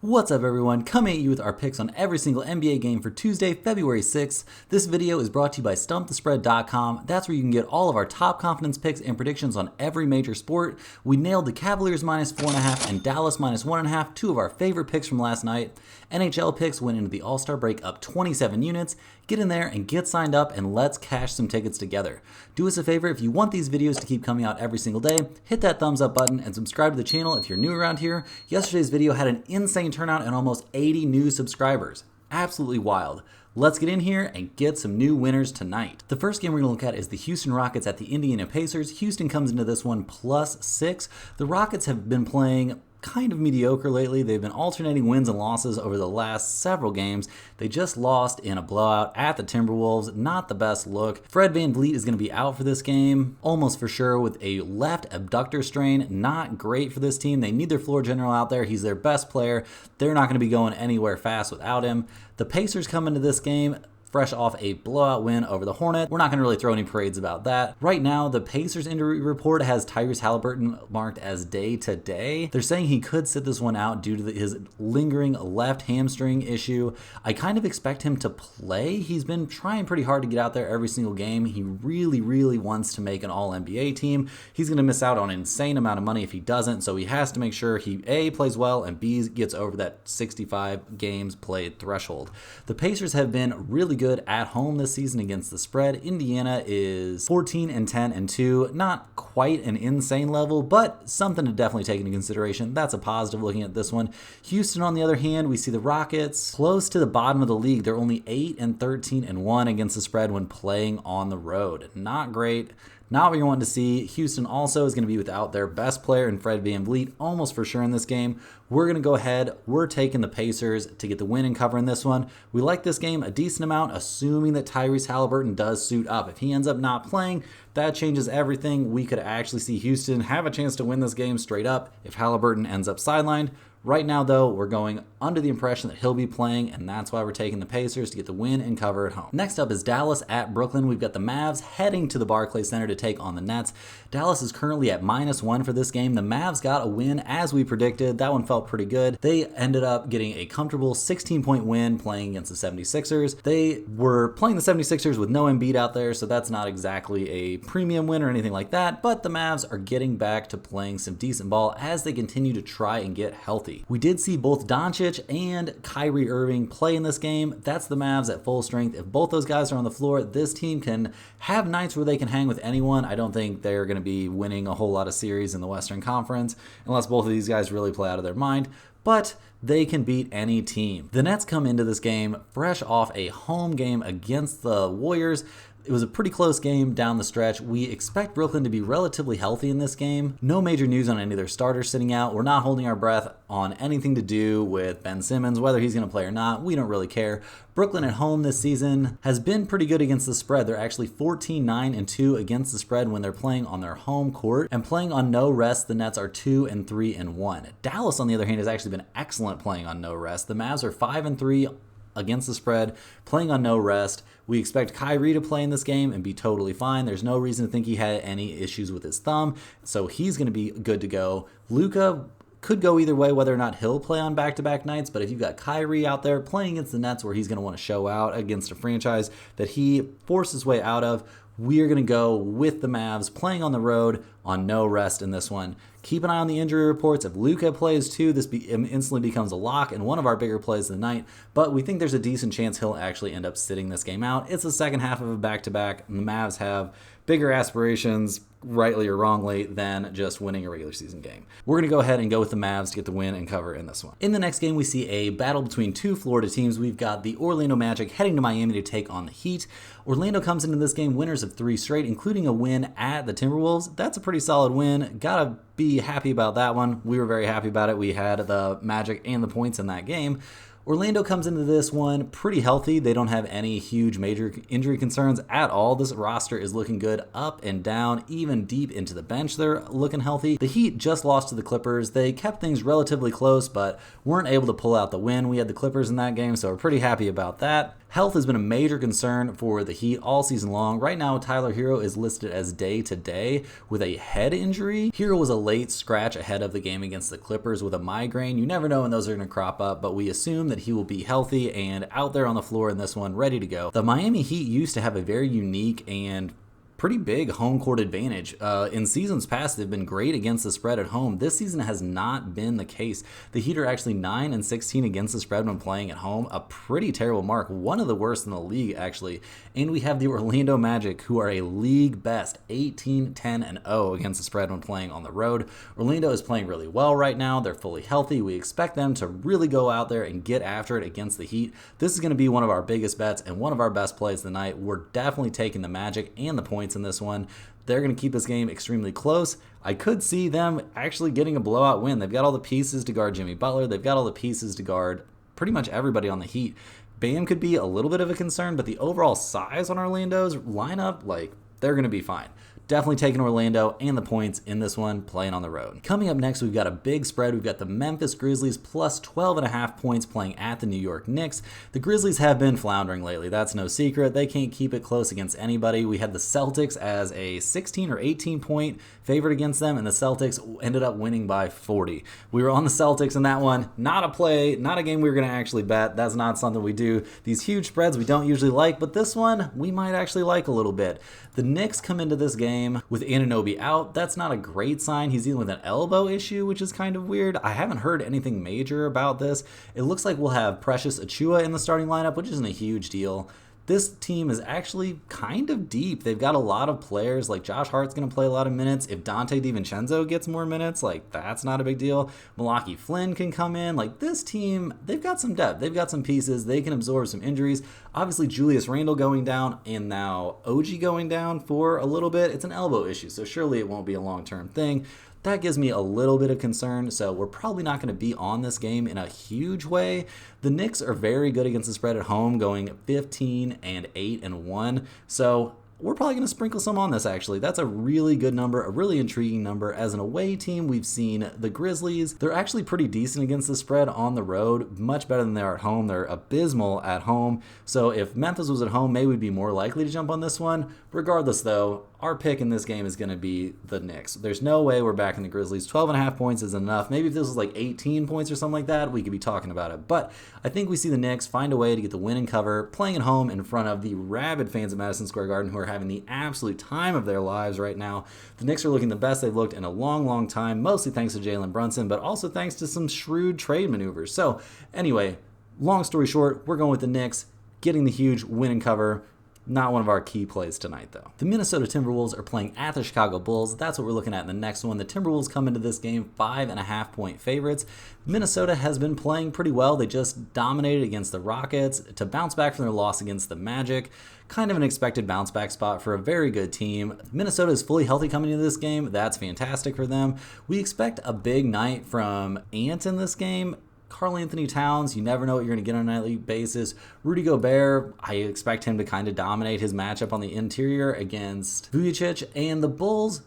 What's up everyone, coming at you with our picks on every single NBA game for Tuesday, February 6th. This video is brought to you by StumpTheSpread.com. That's where you can get all of our top confidence picks and predictions on every major sport. We nailed the Cavaliers minus 4.5 and Dallas minus 1.5, two of our favorite picks from last night. NHL picks went into the All-Star break up 27 units. Get in there and get signed up and let's cash some tickets together. Do us a favor, if you want these videos to keep coming out every single day, hit that thumbs up button and subscribe to the channel if you're new around here. Yesterday's video had an insane turnout and almost 80 new subscribers. Absolutely wild. Let's get in here and get some new winners tonight. The first game we're going to look at is the Houston Rockets at the Indiana Pacers. Houston comes into this one +6. The Rockets have been playing kind of mediocre lately. They've been alternating wins and losses over the last several games. They just lost in a blowout at the Timberwolves. Not the best look. Fred VanVleet is going to be out for this game, almost for sure, with a left abductor strain. Not great for this team. They need their floor general out there. He's their best player. They're not going to be going anywhere fast without him. The Pacers come into this game fresh off a blowout win over the Hornets. We're not going to really throw any parades about that. Right now, the Pacers injury report has Tyrese Halliburton marked as day-to-day. They're saying he could sit this one out due to his lingering left hamstring issue. I kind of expect him to play. He's been trying pretty hard to get out there every single game. He really wants to make an All-NBA team. He's going to miss out on an insane amount of money if he doesn't, so he has to make sure he A, plays well, and B, gets over that 65 games played threshold. The Pacers have been really good at home this season against the spread. Indiana is 14-10-2. Not quite an insane level, but something to definitely take into consideration. That's a positive looking at this one. Houston, on the other hand, we see the Rockets close to the bottom of the league. They're only 8-13-1 against the spread when playing on the road. Not great. Not what you're wanting to see. Houston also is going to be without their best player in Fred VanVleet almost for sure in this game. We're going to go ahead. We're taking the Pacers to get the win and cover in this one. We like this game a decent amount, assuming that Tyrese Halliburton does suit up. If he ends up not playing, that changes everything. We could actually see Houston have a chance to win this game straight up if Halliburton ends up sidelined. Right now, though, we're going under the impression that he'll be playing, and that's why we're taking the Pacers to get the win and cover at home. Next up is Dallas at Brooklyn. We've got the Mavs heading to the Barclays Center to take on the Nets. Dallas is currently at -1 for this game. The Mavs got a win as we predicted. That one felt pretty good. They ended up getting a comfortable 16-point win playing against the 76ers. They were playing the 76ers with no Embiid out there, so that's not exactly a premium win or anything like that, but the Mavs are getting back to playing some decent ball as they continue to try and get healthy. We did see both Doncic and Kyrie Irving play in this game. That's the Mavs at full strength. If both those guys are on the floor, this team can have nights where they can hang with anyone. I don't think they're going to be winning a whole lot of series in the Western Conference unless both of these guys really play out of their mind, but they can beat any team. The Nets come into this game fresh off a home game against the Warriors. It was a pretty close game down the stretch. We expect Brooklyn to be relatively healthy in this game. No major news on any of their starters sitting out. We're not holding our breath on anything to do with Ben Simmons, whether he's going to play or not. We don't really care. Brooklyn at home this season has been pretty good against the spread. They're actually 14-9-2 against the spread when they're playing on their home court. And playing on no rest, the Nets are 2-3-1. Dallas, on the other hand, has actually been excellent playing on no rest. The Mavs are 5-3 against the spread, playing on no rest. We expect Kyrie to play in this game and be totally fine. There's no reason to think he had any issues with his thumb, so he's going to be good to go. Luka could go either way, whether or not he'll play on back-to-back nights, but if you've got Kyrie out there playing against the Nets where he's going to want to show out against a franchise that he forced his way out of, we're going to go with the Mavs playing on the road on no rest in this one. Keep an eye on the injury reports. If Luka plays too, this instantly becomes a lock and one of our bigger plays of the night, but we think there's a decent chance he'll actually end up sitting this game out. It's the second half of a back-to-back, and the Mavs have bigger aspirations, rightly or wrongly, than just winning a regular season game. We're going to go ahead and go with the Mavs to get the win and cover in this one. In the next game, we see a battle between two Florida teams. We've got the Orlando Magic heading to Miami to take on the Heat. Orlando comes into this game winners of 3 straight, including a win at the Timberwolves. That's a pretty solid win. Gotta be happy about that one. We were very happy about it. We had the Magic and the points in that game. Orlando comes into this one pretty healthy. They don't have any huge major injury concerns at all. This roster is looking good up and down, even deep into the bench. They're looking healthy. The Heat just lost to the Clippers. They kept things relatively close, but weren't able to pull out the win. We had the Clippers in that game, so we're pretty happy about that. Health has been a major concern for the Heat all season long. Right now, Tyler Hero is listed as day-to-day with a head injury. Hero was a late scratch ahead of the game against the Clippers with a migraine. You never know when those are going to crop up, but we assume that he will be healthy and out there on the floor in this one, ready to go. The Miami Heat used to have a very unique and pretty big home court advantage. In seasons past, they've been great against the spread at home. This season has not been the case. The Heat are actually 9-16 against the spread when playing at home, a pretty terrible mark, one of the worst in the league actually. And we have the Orlando Magic, who are a league best 18-10-0 against the spread when playing on the road. Orlando is playing really well right now. They're fully healthy. We expect them to really go out there and get after it against the Heat. This is going to be one of our biggest bets and one of our best plays of the night. We're definitely taking the Magic and the points in this one. They're going to keep this game extremely close. I could see them actually getting a blowout win. They've got all the pieces to guard Jimmy Butler. They've got all the pieces to guard pretty much everybody on the Heat. Bam could be a little bit of a concern, but the overall size on Orlando's lineup, they're going to be fine. Definitely taking Orlando and the points in this one, playing on the road. Coming up next, we've got a big spread. We've got the Memphis Grizzlies plus 12.5 points playing at the New York Knicks. The Grizzlies have been floundering lately. That's no secret. They can't keep it close against anybody. We had the Celtics as a 16 or 18 point favorite against them, and the Celtics ended up winning by 40. We were on the Celtics in that one. Not a play, not a game we were going to actually bet. That's not something we do. These huge spreads we don't usually like, but this one we might actually like a little bit. The Knicks come into this game with Anunoby out. That's not a great sign. He's dealing with an elbow issue, which is kind of weird. I haven't heard anything major about this. It looks like we'll have Precious Achiuwa in the starting lineup, which isn't a huge deal. This team is actually kind of deep. They've got a lot of players. Like Josh Hart's going to play a lot of minutes. If Dante DiVincenzo gets more minutes, that's not a big deal. Milwaukee Flynn can come in. This team, they've got some depth. They've got some pieces. They can absorb some injuries. Obviously, Julius Randle going down and now OG going down for a little bit. It's an elbow issue, so surely it won't be a long-term thing. That gives me a little bit of concern, so we're probably not going to be on this game in a huge way. The Knicks are very good against the spread at home, going 15-8-1, so we're probably going to sprinkle some on this, actually. That's a really good number, a really intriguing number. As an away team, we've seen the Grizzlies. They're actually pretty decent against the spread on the road, much better than they are at home. They're abysmal at home. So if Memphis was at home, maybe we'd be more likely to jump on this one. Regardless, though, our pick in this game is going to be the Knicks. There's no way we're backing the Grizzlies. 12.5 points is enough. Maybe if this was 18 points or something like that, we could be talking about it. But I think we see the Knicks find a way to get the win and cover, playing at home in front of the rabid fans at Madison Square Garden who are having the absolute time of their lives right now. The Knicks are looking the best they've looked in a long, long time, mostly thanks to Jalen Brunson, but also thanks to some shrewd trade maneuvers. So anyway, long story short, we're going with the Knicks, getting the huge win and cover. Not one of our key plays tonight, though. The Minnesota Timberwolves are playing at the Chicago Bulls. That's what we're looking at in the next one. The Timberwolves come into this game 5.5 point favorites. Minnesota has been playing pretty well. They just dominated against the Rockets to bounce back from their loss against the Magic. Kind of an expected bounce back spot for a very good team. Minnesota is fully healthy coming into this game. That's fantastic for them. We expect a big night from Ant in this game. Karl Anthony Towns, you never know what you're going to get on a nightly basis. Rudy Gobert, I expect him to kind of dominate his matchup on the interior against Vujicic. And the Bulls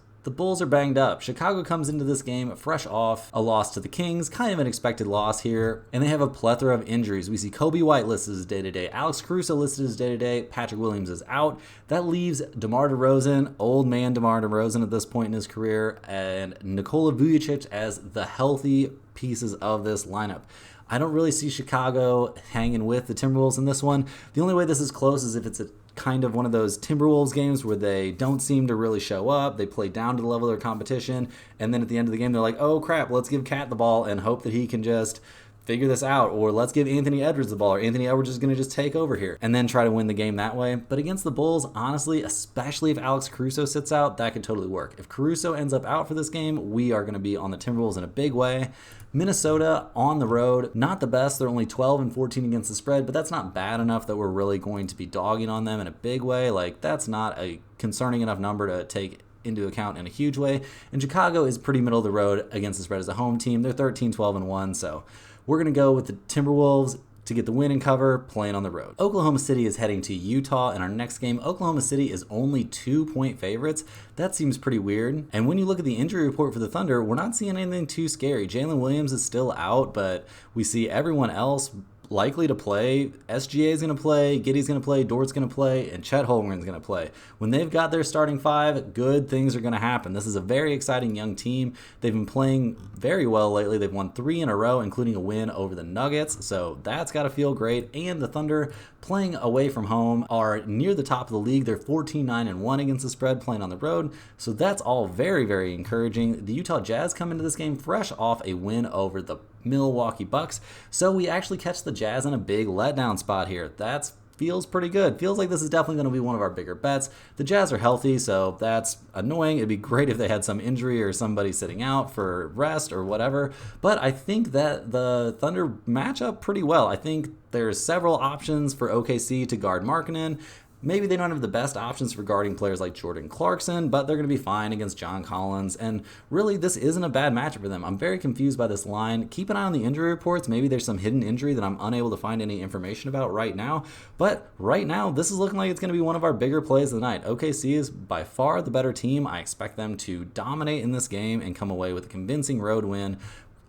are banged up. Chicago comes into this game fresh off a loss to the Kings, kind of an expected loss here, and they have a plethora of injuries. We see Kobe White listed as day-to-day, Alex Caruso listed as day-to-day, Patrick Williams is out. That leaves DeMar DeRozan, old man DeMar DeRozan at this point in his career, and Nikola Vujicic as the healthy pieces of this lineup. I don't really see Chicago hanging with the Timberwolves in this one. The only way this is close is if it's a kind of one of those Timberwolves games where they don't seem to really show up. They play down to the level of their competition, and then at the end of the game, they're like, oh crap, let's give Cat the ball and hope that he can just figure this out, or let's give Anthony Edwards the ball, or Anthony Edwards is going to just take over here and then try to win the game that way. But against the Bulls, honestly, especially if Alex Caruso sits out, that could totally work. If Caruso ends up out for this game, we are going to be on the Timberwolves in a big way. Minnesota on the road, not the best. They're only 12-14 against the spread, but that's not bad enough that we're really going to be dogging on them in a big way. That's not a concerning enough number to take into account in a huge way. And Chicago is pretty middle of the road against the spread as a home team. They're 13-12-1, so we're going to go with the Timberwolves to get the win and cover, playing on the road. Oklahoma City is heading to Utah in our next game. Oklahoma City is only 2-point favorites. That seems pretty weird. And when you look at the injury report for the Thunder, we're not seeing anything too scary. Jalen Williams is still out, but we see everyone else likely to play. SGA is going to play, Giddey's going to play, Dort's going to play, and Chet Holmgren's going to play. When they've got their starting five, good things are going to happen. This is a very exciting young team. They've been playing very well lately. They've won 3 in a row, including a win over the Nuggets, so that's got to feel great. And the Thunder, playing away from home, are near the top of the league. They're 14-9-1 against the spread playing on the road, so that's all very, very encouraging. The Utah Jazz come into this game fresh off a win over the Milwaukee Bucks, so we actually catch the Jazz in a big letdown spot here. That's feels pretty good. Feels like this is definitely going to be one of our bigger bets. The Jazz are healthy, so that's annoying. It'd be great if they had some injury or somebody sitting out for rest or whatever, but I think that the Thunder match up pretty well. I think there's several options for OKC to guard Markkanen. Maybe they don't have the best options for guarding players like Jordan Clarkson, but they're going to be fine against John Collins. And really, this isn't a bad matchup for them. I'm very confused by this line. Keep an eye on the injury reports. Maybe there's some hidden injury that I'm unable to find any information about right now. But right now, this is looking like it's going to be one of our bigger plays of the night. OKC is by far the better team. I expect them to dominate in this game and come away with a convincing road win.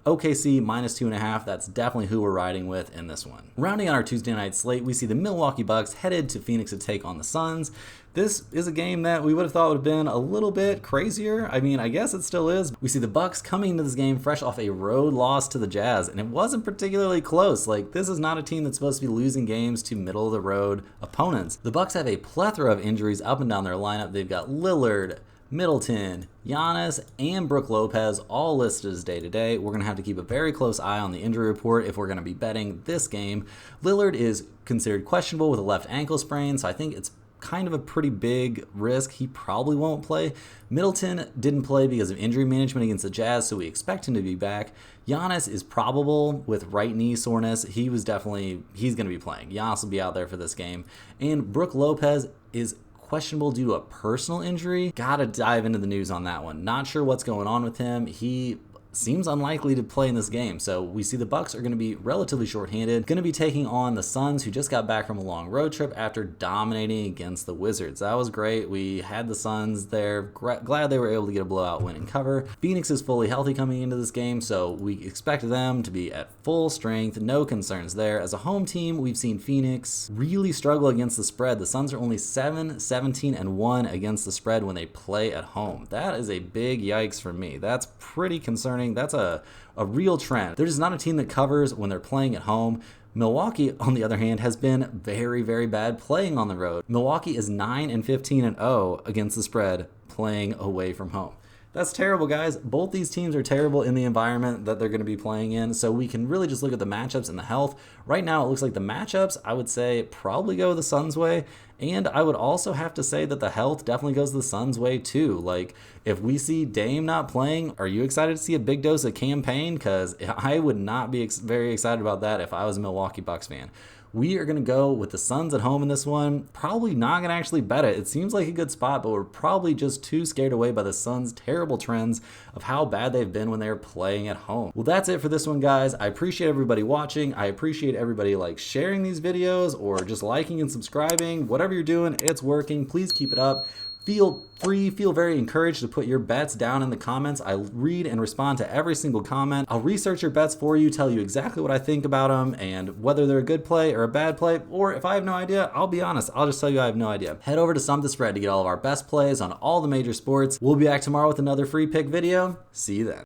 OKC -2.5, that's definitely who we're riding with in this one. Rounding on our Tuesday night slate, we see the Milwaukee Bucks headed to Phoenix to take on the Suns. This is a game that we would have thought would have been a little bit crazier. I mean, I guess it still is. We see the Bucks coming into this game fresh off a road loss to the Jazz, and it wasn't particularly close. Like, this is not a team that's supposed to be losing games to middle-of-the-road opponents. The Bucks have a plethora of injuries up and down their lineup. They've got Lillard, Middleton, Giannis, and Brook Lopez all listed as day-to-day. We're going to have to keep a very close eye on the injury report if we're going to be betting this game. Lillard is considered questionable with a left ankle sprain, so I think it's kind of a pretty big risk. He probably won't play. Middleton didn't play because of injury management against the Jazz, so we expect him to be back. Giannis is probable with right knee soreness. He's going to be playing. Giannis will be out there for this game. And Brook Lopez is questionable due to a personal injury. Gotta dive into the news on that one. Not sure what's going on with him. He seems unlikely to play in this game. So we see the Bucks are going to be relatively shorthanded, going to be taking on the Suns, who just got back from a long road trip after dominating against the Wizards. That was great. We had the Suns there. Glad they were able to get a blowout win and cover. Phoenix is fully healthy coming into this game, so we expect them to be at full strength. No concerns there. As a home team, we've seen Phoenix really struggle against the spread. The Suns are only 7-17-1 against the spread when they play at home. That is a big yikes for me. That's pretty concerning. That's a real trend. They're just not a team that covers when they're playing at home. Milwaukee, on the other hand, has been very, very bad playing on the road. Milwaukee is 9-15-0 against the spread playing away from home. That's terrible, guys. Both these teams are terrible in the environment that they're going to be playing in, so we can really just look at the matchups and the health. Right now, it looks like the matchups, I would say, probably go the Suns' way, and I would also have to say that the health definitely goes the Suns' way, too. Like, if we see Dame not playing, are you excited to see a big dose of campaign? Because I would not be very excited about that if I was a Milwaukee Bucks fan. We are going to go with the Suns at home in this one. Probably not going to actually bet it. It seems like a good spot, but we're probably just too scared away by the Suns' terrible trends of how bad they've been when they're playing at home. Well, that's it for this one, guys. I appreciate everybody watching. I appreciate everybody sharing these videos or just liking and subscribing. Whatever you're doing, it's working. Please keep it up. Feel free, feel very encouraged to put your bets down in the comments. I read and respond to every single comment. I'll research your bets for you, tell you exactly what I think about them and whether they're a good play or a bad play. Or if I have no idea, I'll be honest. I'll just tell you I have no idea. Head over to Stump the Spread to get all of our best plays on all the major sports. We'll be back tomorrow with another free pick video. See you then.